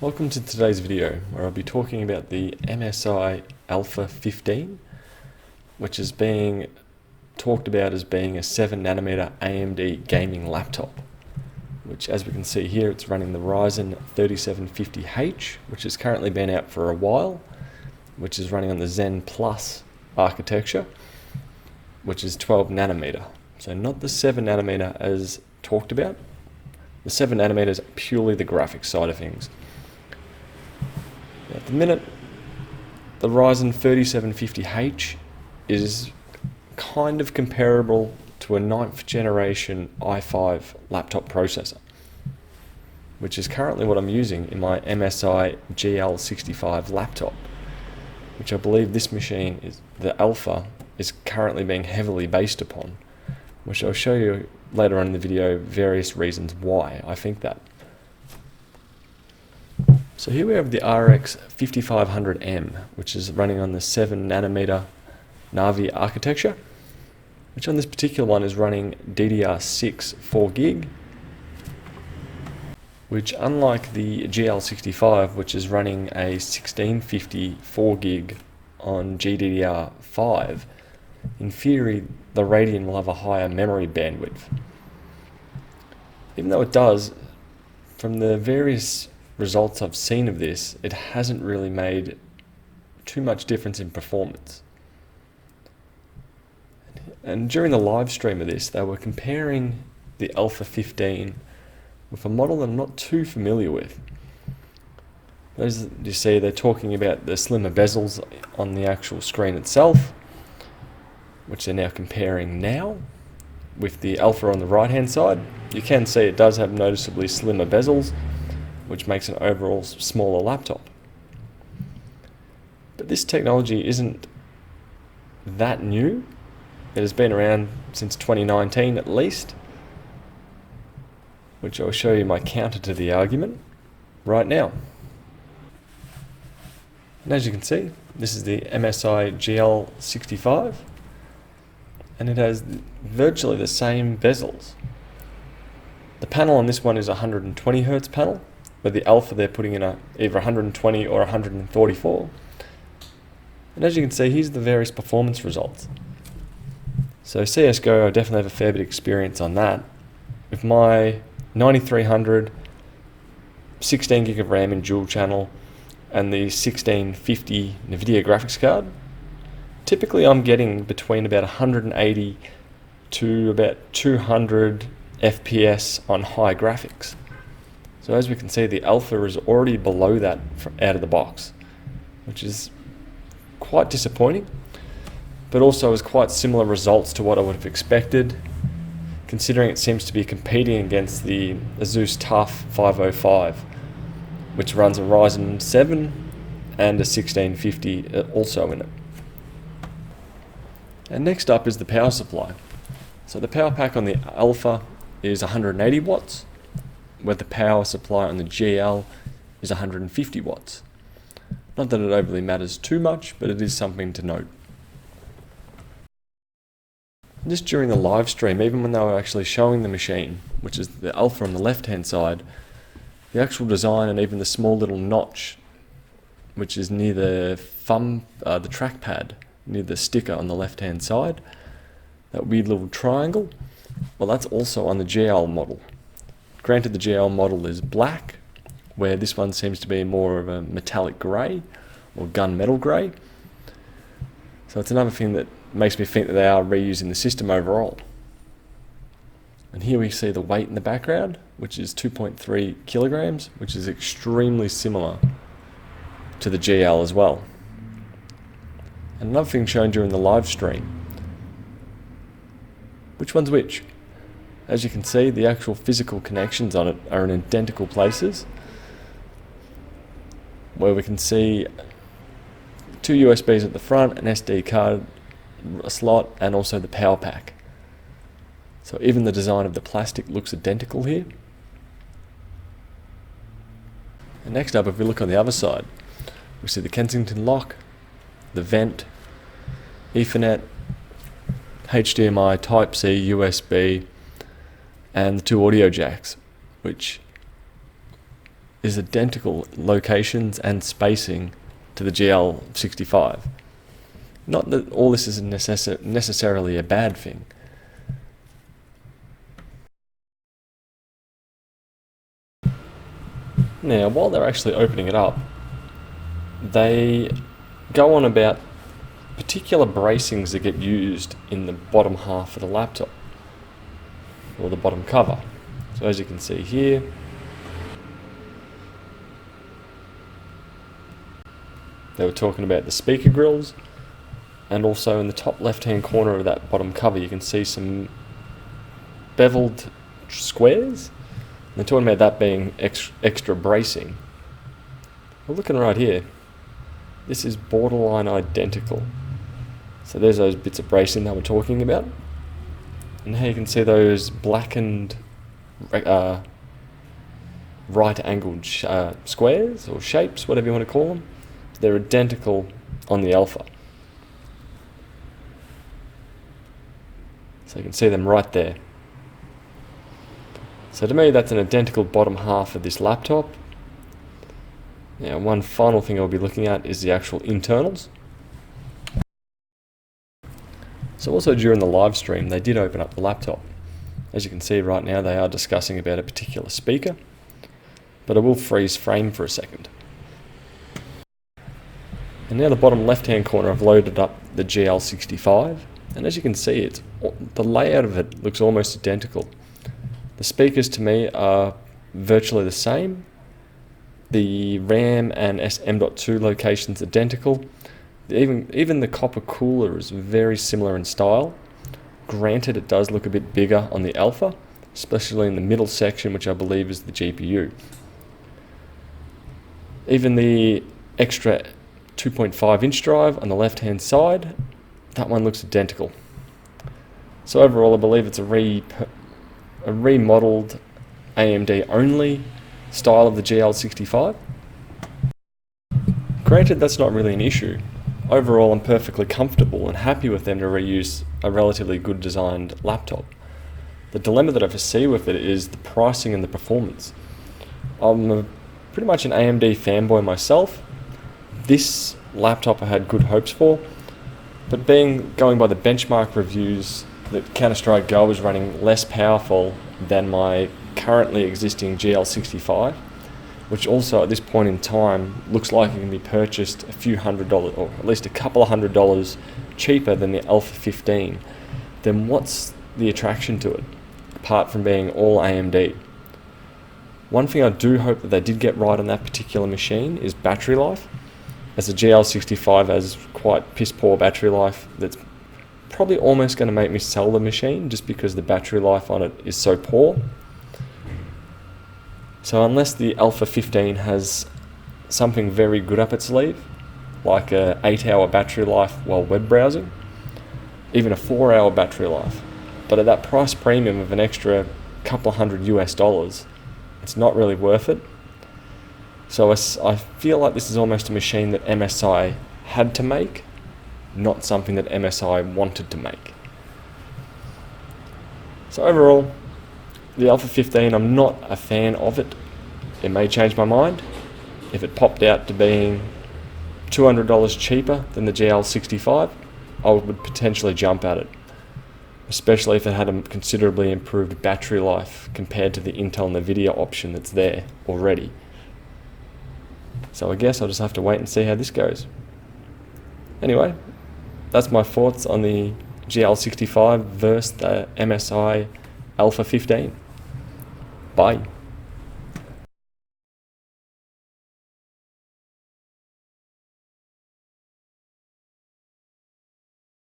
Welcome to today's video where I'll be talking about the MSI Alpha 15, which is being talked about as being a 7nm AMD gaming laptop, which, as we can see here, it's running the Ryzen 3750H, which has currently been out for a while, which is running on the Zen Plus architecture, which is 12nm. So not the 7nm as talked about. The 7nm is purely the graphics side of things. At the minute, the Ryzen 3750H is kind of comparable to a 9th generation i5 laptop processor, which is currently what I'm using in my MSI GL65 laptop, which I believe this machine, the Alpha, is currently being heavily based upon, which I'll show you later on in the video various reasons why I think that. So here we have the RX 5500M, which is running on the 7nm Navi architecture, which on this particular one is running DDR6 4GB, which, unlike the GL65, which is running a 1650 4GB on GDDR5, in theory the Radeon will have a higher memory bandwidth. Even though it does, from the various results I've seen of this, it hasn't really made too much difference in performance. And during the live stream of this, they were comparing the Alpha 15 with a model that I'm not too familiar with. As you see, they're talking about the slimmer bezels on the actual screen itself, which they're now comparing now with the Alpha on the right hand side. You can see it does have noticeably slimmer bezels, which makes an overall smaller laptop. But this technology isn't that new. It has been around since 2019 at least, which I'll show you my counter to the argument right now. And as you can see, this is the MSI GL65, and it has virtually the same bezels. The panel on this one is a 120Hz panel, where the Alpha they're putting in either 120 or 144. And as you can see, here's the various performance results. So CSGO, I definitely have a fair bit of experience on that. With my 9300, 16GB of RAM in dual channel, and the 1650 NVIDIA graphics card, typically I'm getting between about 180 to about 200 FPS on high graphics. So as we can see, the Alpha is already below that out of the box, which is quite disappointing, but also is quite similar results to what I would have expected, considering it seems to be competing against the Asus TUF 505, which runs a Ryzen 7 and a 1650 also in it. And next up is the power supply. So the power pack on the Alpha is 180 watts, where the power supply on the GL is 150 watts. Not that it overly matters too much, but it is something to note. Just during the live stream, even when they were actually showing the machine, which is the Alpha on the left hand side, the actual design and even the small little notch, which is near the the trackpad, near the sticker on the left hand side, that weird little triangle, well, that's also on the GL model. Granted, the GL model is black, where this one seems to be more of a metallic grey or gunmetal grey. So it's another thing that makes me think that they are reusing the system overall. And here we see the weight in the background, which is 2.3 kilograms, which is extremely similar to the GL as well. And another thing shown during the live stream, which one's which? As you can see, the actual physical connections on it are in identical places, where we can see 2 USBs at the front, an SD card slot, and also the power pack. So even the design of the plastic looks identical here. And next up, if we look on the other side, we see the Kensington lock, the vent, Ethernet, HDMI, Type-C, USB, and the 2 audio jacks, which is identical locations and spacing to the GL65. Not that all this is necessarily a bad thing. Now, while they're actually opening it up, they go on about particular bracings that get used in the bottom half of the laptop, or the bottom cover. So as you can see here, they were talking about the speaker grills, and also in the top left hand corner of that bottom cover you can see some beveled squares. And they're talking about that being extra bracing. Well, looking right here, this is borderline identical. So there's those bits of bracing that we're talking about. And here you can see those blackened right angled squares or shapes, whatever you want to call them. They're identical on the Alpha. So you can see them right there. So to me, that's an identical bottom half of this laptop. Now, one final thing I'll be looking at is the actual internals. So also during the live stream, they did open up the laptop. As you can see right now, they are discussing about a particular speaker, but I will freeze frame for a second. And now the bottom left-hand corner, I've loaded up the GL65, and as you can see, the layout of it looks almost identical. The speakers to me are virtually the same. The RAM and M.2 locations identical. Even the copper cooler is very similar in style. Granted, it does look a bit bigger on the Alpha, especially in the middle section, which I believe is the GPU. Even the extra 2.5-inch drive on the left-hand side, that one looks identical. So overall, I believe it's a remodeled AMD only style of the GL65. Granted, that's not really an issue. Overall, I'm perfectly comfortable and happy with them to reuse a relatively good designed laptop. The dilemma that I foresee with it is the pricing and the performance. I'm pretty much an AMD fanboy myself. This laptop I had good hopes for, but going by the benchmark reviews, that Counter-Strike Go is running less powerful than my currently existing GL65, which also at this point in time looks like it can be purchased a few $100s, or at least a couple of $100s cheaper than the Alpha 15, then what's the attraction to it, apart from being all AMD? One thing I do hope that they did get right on that particular machine is battery life, as the GL65 has quite piss poor battery life that's probably almost going to make me sell the machine just because the battery life on it is so poor. So unless the Alpha 15 has something very good up its sleeve, like a 8-hour battery life while web browsing, even a 4-hour battery life, but at that price premium of an extra couple of $100, it's not really worth it. So I feel like this is almost a machine that MSI had to make, not something that MSI wanted to make. So overall, the Alpha 15, I'm not a fan of it. It may change my mind. If it popped out to being $200 cheaper than the GL65, I would potentially jump at it, especially if it had a considerably improved battery life compared to the Intel NVIDIA option that's there already. So I guess I'll just have to wait and see how this goes. Anyway, that's my thoughts on the GL65 versus the MSI Alpha 15. Bye.